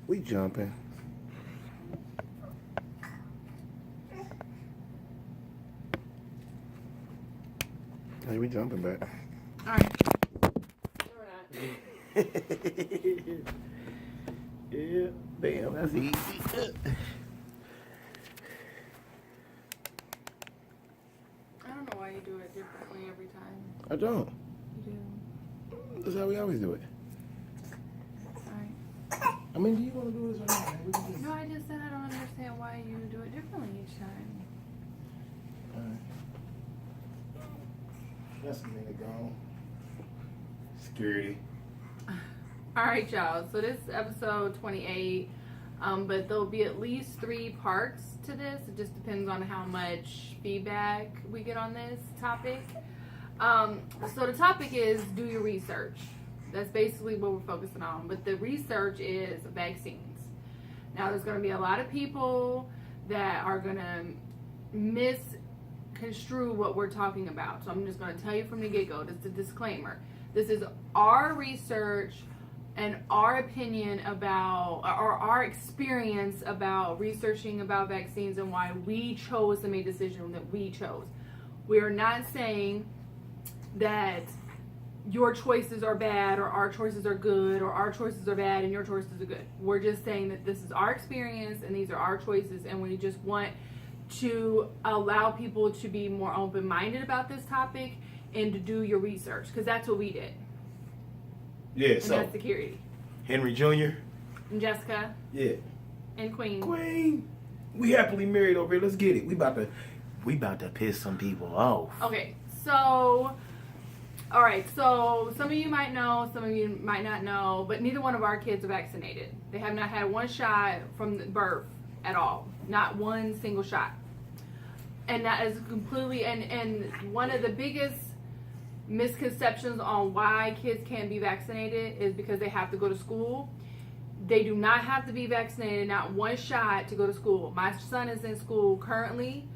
We jumping. Hey, we jumping back. Alright. Yeah, damn, that's easy. I don't know why you do it differently every time. I don't. You do. That's how we always do it. Alright. I mean, do you want to do this or not? We can just... No, I just said I don't understand why you do it differently each time. Alright. That's a minute gone. Security. Alright, y'all. So this is episode 28. But there'll be at least 3 parts to this. It just depends on how much feedback we get on this topic. So the topic is do your research. That's basically what we're focusing on. But the research is vaccines. Now there's going to be a lot of people that are going to misconstrue what we're talking about. So I'm just going to tell you from the get-go. This is a disclaimer. This is our research and our opinion about, or our experience about researching about vaccines and why we chose to make the decision that we chose. We are not saying that your choices are bad or our choices are good or our choices are bad and your choices are good. We're just saying that this is our experience and these are our choices, and we just want to allow people to be more open-minded about this topic and to do your research, because that's what we did. Yeah, And so that's security. Henry Jr. And Jessica. Yeah. And Queen. Queen. We happily married over here. Let's get it. We about to piss some people off. Okay, so alright, so some of you might know, some of you might not know, but neither one of our kids are vaccinated. They have not had one shot from birth at all. Not one single shot. And that is completely, and one of the biggest misconceptions on why kids can't be vaccinated is because they have to go to school. They do not have to be vaccinated, not one shot to go to school. My son is in school currently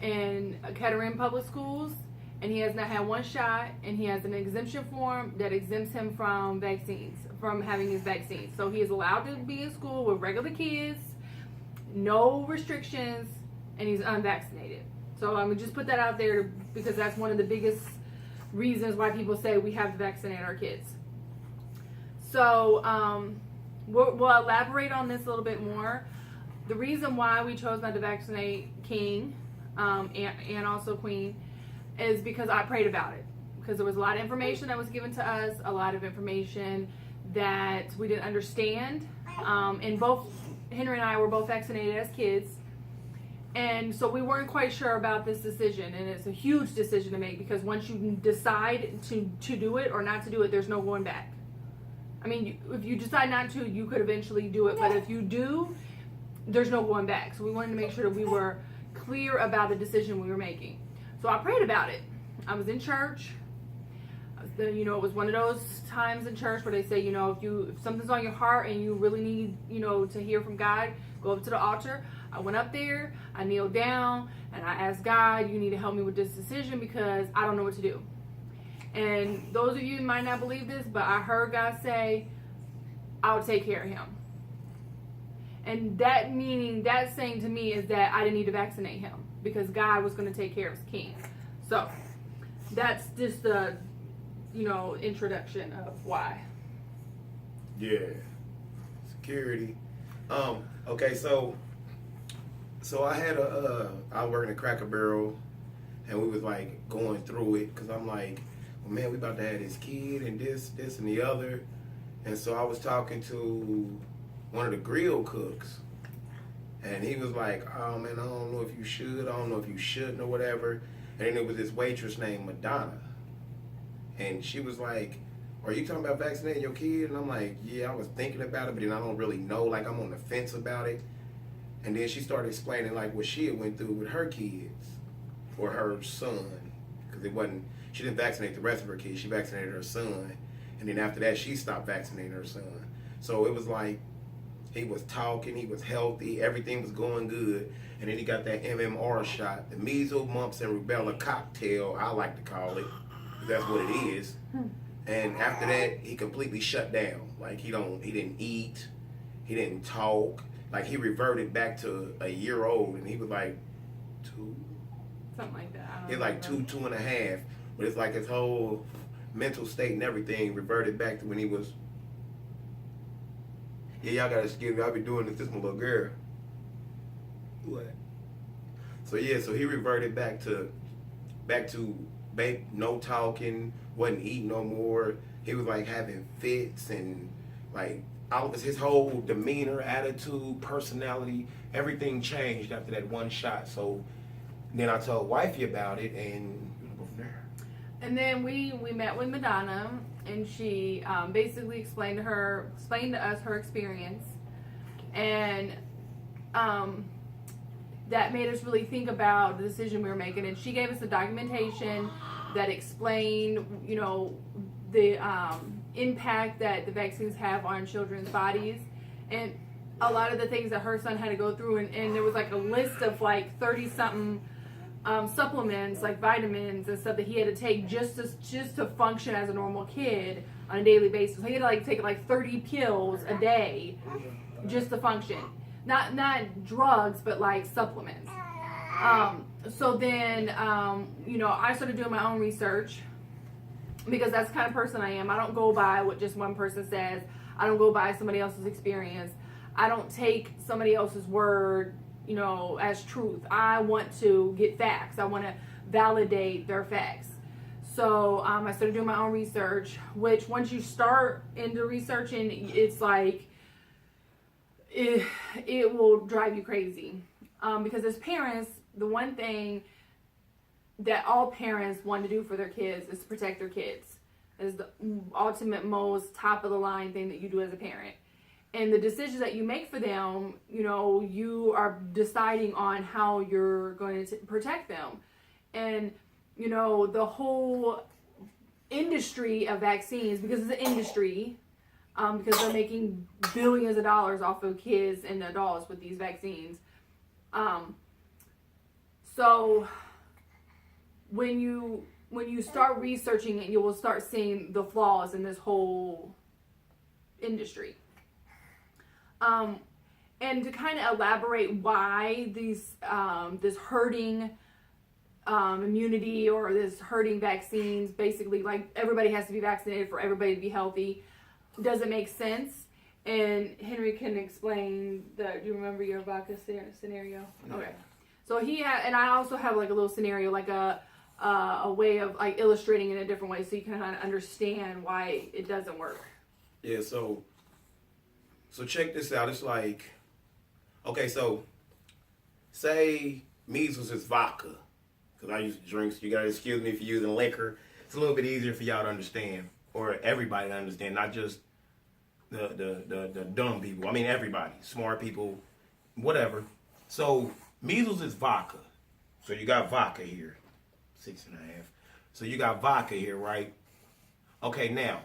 in Kettering Public Schools, and he has not had one shot, and he has an exemption form that exempts him from vaccines, from having his vaccines. So he is allowed to be in school with regular kids, no restrictions, and he's unvaccinated. So I'm gonna just put that out there because that's one of the biggest reasons why people say we have to vaccinate our kids. So we'll elaborate on this a little bit more. The reason why we chose not to vaccinate King and also Queen is because I prayed about it. Because there was a lot of information that was given to us, a lot of information that we didn't understand. And both Henry and I were both vaccinated as kids. And so we weren't quite sure about this decision, and it's a huge decision to make because once you decide to do it or not to do it, there's no going back. I mean, if you decide not to, you could eventually do it, but if you do, there's no going back. So we wanted to make sure that we were clear about the decision we were making. So I prayed about it. I was in church. It was one of those times in church where they say, if something's on your heart and you really need, to hear from God, go up to the altar. I went up there, I kneeled down, and I asked God, you need to help me with this decision because I don't know what to do. And those of you might not believe this, but I heard God say, I'll take care of him. And that saying to me is that I didn't need to vaccinate him because God was going to take care of his king. So that's just the, introduction of why. Yeah. Security. Okay, so I had I worked in a Cracker Barrel, and we was like going through it, cause I'm like, well, man, we about to have this kid and this and the other, and so I was talking to one of the grill cooks, and he was like, oh man, I don't know if you should, I don't know if you shouldn't or whatever, and then it was this waitress named Madonna, and she was like, are you talking about vaccinating your kid? And I'm like, yeah, I was thinking about it, but then I don't really know, like I'm on the fence about it. And then she started explaining like what she had went through with her kids or her son, because she didn't vaccinate the rest of her kids. She vaccinated her son, and then after that she stopped vaccinating her son. So it was like he was talking, he was healthy, everything was going good, and then he got that MMR shot, the measles, mumps, and rubella cocktail, I like to call it, because that's what it is. And after that, he completely shut down. Like he didn't eat. He didn't talk. Like he reverted back to a year old, and he was like 2. Something like that. I don't He's like remember. 2.5. But it's like his whole mental state and everything reverted back to when he was. Yeah, y'all gotta excuse me. I be doing this. This my little girl. What? So yeah, so he reverted back to no talking, wasn't eating no more. He was like having fits and like all of his whole demeanor, attitude, personality, everything changed after that one shot. So then I told wifey about it, and we go from there. And then we met with Madonna, and she basically explained to us her experience, and that made us really think about the decision we were making. And she gave us a documentation that explained, you know, the impact that the vaccines have on children's bodies, and a lot of the things that her son had to go through. And there was like a list of like 30 something supplements, like vitamins and stuff, that he had to take just to function as a normal kid on a daily basis. He had to like take like 30 pills a day just to function. Not drugs, but like supplements. So then, you know, I started doing my own research, because that's the kind of person I am. I don't go by what just one person says. I don't go by somebody else's experience. I don't take somebody else's word, you know, as truth. I want to get facts. I want to validate their facts. So I started doing my own research, which once you start into researching, it's like, it will drive you crazy. Because as parents, the one thing that all parents want to do for their kids is to protect their kids. Is the ultimate, most top of the line thing that you do as a parent. And the decisions that you make for them, you know, you are deciding on how you're going to protect them. And, you know, the whole industry of vaccines, because it's an industry, because they're making billions of dollars off of kids and adults with these vaccines. So when you start researching it, you will start seeing the flaws in this whole industry. And to kind of elaborate why these this herding immunity, or this herding vaccines, basically like everybody has to be vaccinated for everybody to be healthy, doesn't make sense. And Henry can explain do you remember your vodka scenario? Yeah. Okay. So and I also have like a little scenario, like a way of like illustrating it in a different way, so you can kind of understand why it doesn't work. Yeah, so check this out. It's like, okay, so say measles is vodka, because I used to drink, so you gotta excuse me for using liquor. It's a little bit easier for y'all to understand, or everybody to understand, not just the dumb people. I mean everybody, smart people, whatever. So measles is vodka. So you got vodka here, 6.5. So you got vodka here, right? Okay, now,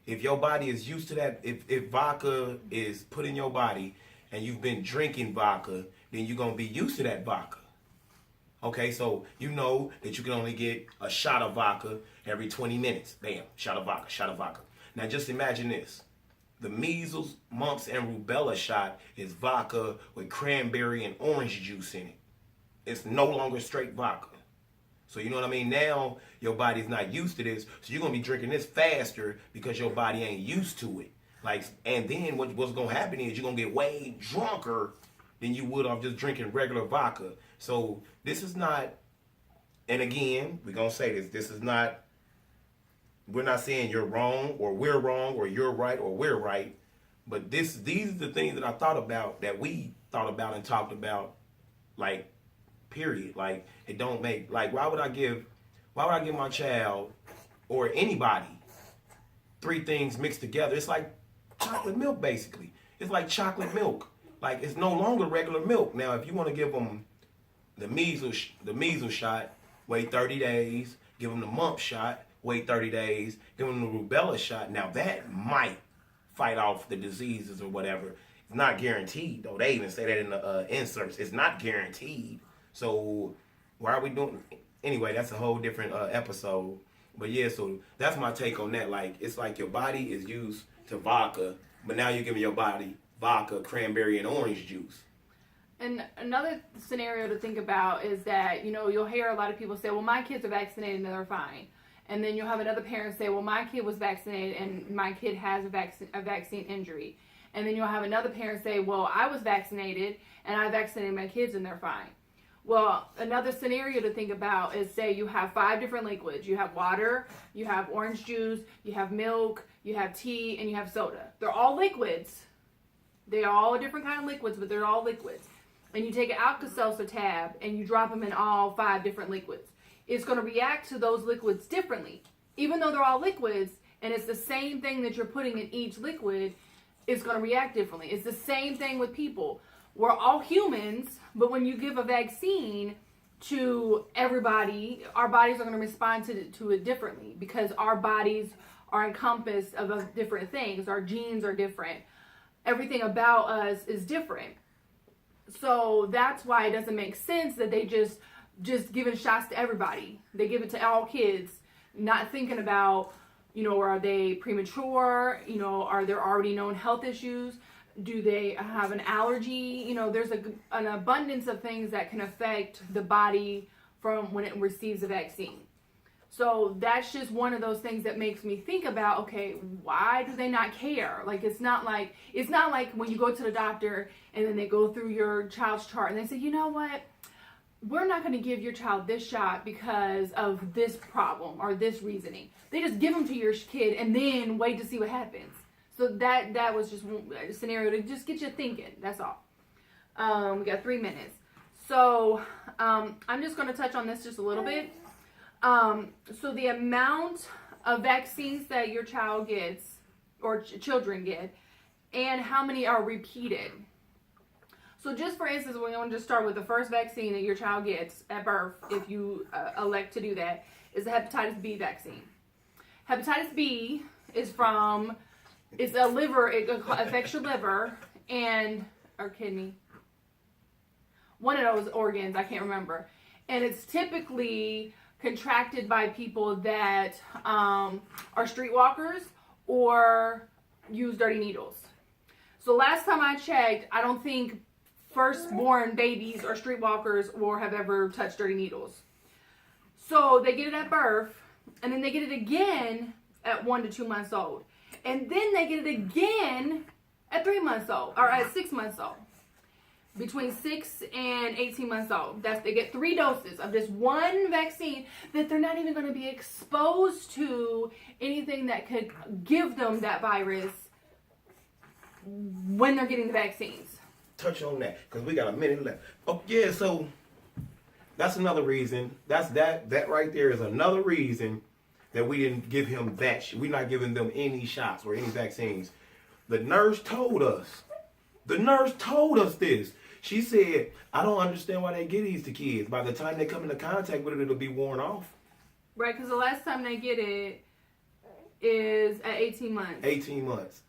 if your body is used to that, if vodka is put in your body and you've been drinking vodka, then you're going to be used to that vodka. Okay, so you know that you can only get a shot of vodka every 20 minutes. Bam, shot of vodka, shot of vodka. Now just imagine this. The measles, mumps, and rubella shot is vodka with cranberry and orange juice in it. It's no longer straight vodka. So you know what I mean? Now your body's not used to this, so you're gonna be drinking this faster because your body ain't used to it. Like, and then what's gonna happen is you're gonna get way drunker than you would off just drinking regular vodka. So this is not, and again, we're gonna say this. This is not. We're not saying you're wrong or we're wrong or you're right or we're right, but these are the things that I thought about, that we thought about and talked about, like. Period. Like, it don't make, like, why would I give my child or anybody 3 things mixed together? It's like chocolate milk, basically. It's like chocolate milk. Like, it's no longer regular milk. Now, if you want to give them the measles shot, wait 30 days. Give them the mumps shot, wait 30 days. Give them the rubella shot. Now, that might fight off the diseases or whatever. It's not guaranteed, though. They even say that in the inserts. It's not guaranteed. So why are we doing? Anyway, that's a whole different episode. But yeah, so that's my take on that. Like, it's like your body is used to vodka, but now you're giving your body vodka, cranberry, and orange juice. And another scenario to think about is that, you'll hear a lot of people say, well, my kids are vaccinated and they're fine. And then you'll have another parent say, well, my kid was vaccinated and my kid has a vaccine injury. And then you'll have another parent say, well, I was vaccinated and I vaccinated my kids and they're fine. Well, another scenario to think about is, say you have 5 different liquids. You have water, you have orange juice, you have milk, you have tea, and you have soda. They're all liquids. They're all different kind of liquids, but they're all liquids. And you take an Alka-Seltzer tab and you drop them in all 5 different liquids. It's going to react to those liquids differently. Even though they're all liquids and it's the same thing that you're putting in each liquid, it's going to react differently. It's the same thing with people. We're all humans, but when you give a vaccine to everybody, our bodies are going to respond to it differently because our bodies are encompassed of different things. Our genes are different. Everything about us is different. So that's why it doesn't make sense that they just giving shots to everybody. They give it to all kids, not thinking about, are they premature? Are there already known health issues? Do they have an allergy? There's an abundance of things that can affect the body from when it receives a vaccine. So that's just one of those things that makes me think about, okay, why do they not care? Like, it's not like when you go to the doctor and then they go through your child's chart and they say, you know what? We're not going to give your child this shot because of this problem or this reasoning. They just give them to your kid and then wait to see what happens. So that was just a scenario to just get you thinking. That's all. We got 3 minutes. So I'm just going to touch on this just a little bit. So the amount of vaccines that your child gets or children get and how many are repeated. So just for instance, we're going to just start with the first vaccine that your child gets at birth, if you elect to do that, is the hepatitis B vaccine. Hepatitis B is it's a liver, it affects your liver or kidney. One of those organs, I can't remember. And it's typically contracted by people that are streetwalkers or use dirty needles. So last time I checked, I don't think firstborn babies or streetwalkers or have ever touched dirty needles. So they get it at birth, and then they get it again at 1 to 2 months old. And then they get it again at 3 months old, or at 6 months old. Between 6 and 18 months old. They get 3 doses of this one vaccine that they're not even going to be exposed to anything that could give them that virus when they're getting the vaccines. Touch on that, because we got a minute left. Oh, yeah, so that's another reason. That right there is another reason that we didn't give him that. We're not giving them any shots or any vaccines. The nurse told us. This. She said, I don't understand why they get these to kids. By the time they come into contact with it, it'll be worn off. Right, because the last time they get it is at 18 months. 18 months.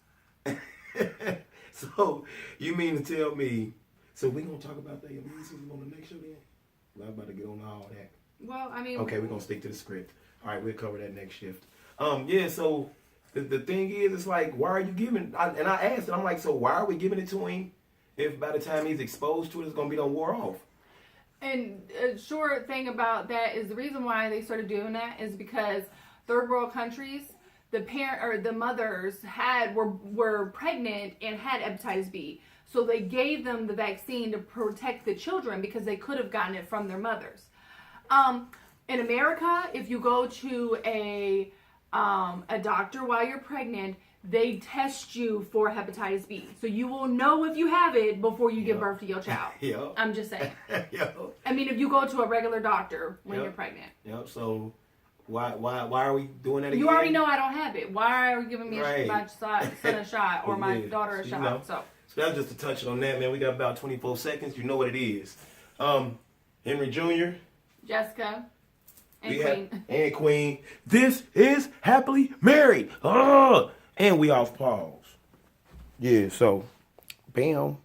So, you mean to tell me, so we're going to talk about that immune system on the next show then? I'm about to get on all that. Well, I mean... Okay, we're going to stick to the script. All right, we'll cover that next shift. Yeah, so the thing is, it's like, why are you giving... and I asked it, I'm like, so why are we giving it to him if by the time he's exposed to it, it's going to be done wore off? And a short thing about that is the reason why they started doing that is because third world countries, the parent or the mothers were pregnant and had hepatitis B. So they gave them the vaccine to protect the children because they could have gotten it from their mothers. In America, if you go to a doctor while you're pregnant, they test you for hepatitis B. So you will know if you have it before you give birth to your child. Yep. I'm just saying. Yep. I mean, if you go to a regular doctor when you're pregnant. Yep. So why are we doing that again? You already know I don't have it. Why are you giving me my son a shot or my daughter a shot? You know. So that's just a touch on that, man. We got about 24 seconds. You know what it is. Henry Jr. Jessica. And Queen. This is Happily Married. And we off pause. Yeah, so, bam.